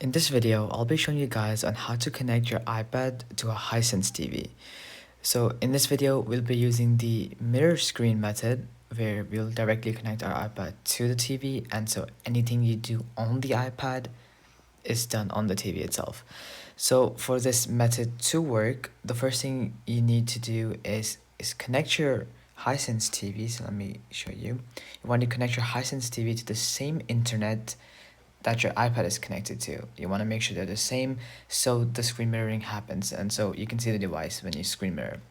In this video, I'll be showing you guys on how to connect your iPad to a Hisense TV. So in this video, we'll be using the mirror screen method where we'll directly connect our iPad to the TV, and so anything you do on the iPad is done on the TV itself. So for this method to work, the first thing you need to do is connect your Hisense TV. So let me show you. You want to connect your Hisense TV to the same internet that your iPad is connected to. You want to make sure they're the same so the screen mirroring happens, and so you can see the device when you screen mirror.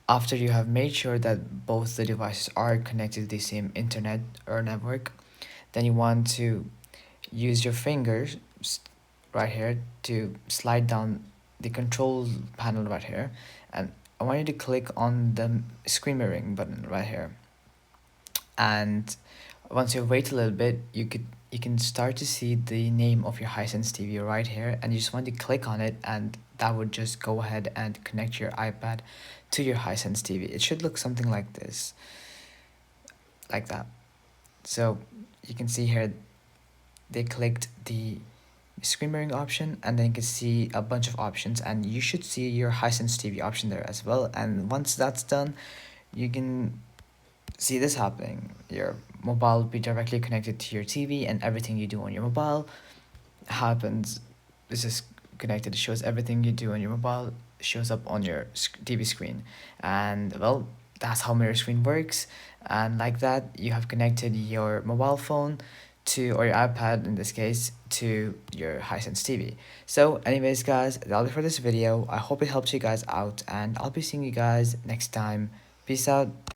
After you have made sure that both the devices are connected to the same internet or network, then you want to use your fingers right here to slide down the control panel right here, and I want you to click on the screen mirroring button right here. And once you wait a little bit, you can start to see the name of your Hisense TV right here, and you just want to click on it, and that would just go ahead and connect your iPad to your Hisense TV. It should look something like this, like that. So you can see here they clicked the screen mirroring option, and then you can see a bunch of options, and you should see your Hisense TV option there as well. And once that's done, you can see this happening. Your mobile will be directly connected to your TV, and everything you do on your mobile happens. This is connected. It shows everything you do on your mobile shows up on your TV screen. And well, that's how mirror screen works. And like that, you have connected your mobile phone to, or your iPad in this case, to your Hisense TV. So anyways guys, that'll be for this video. I hope it helps you guys out, and I'll be seeing you guys next time. Peace out.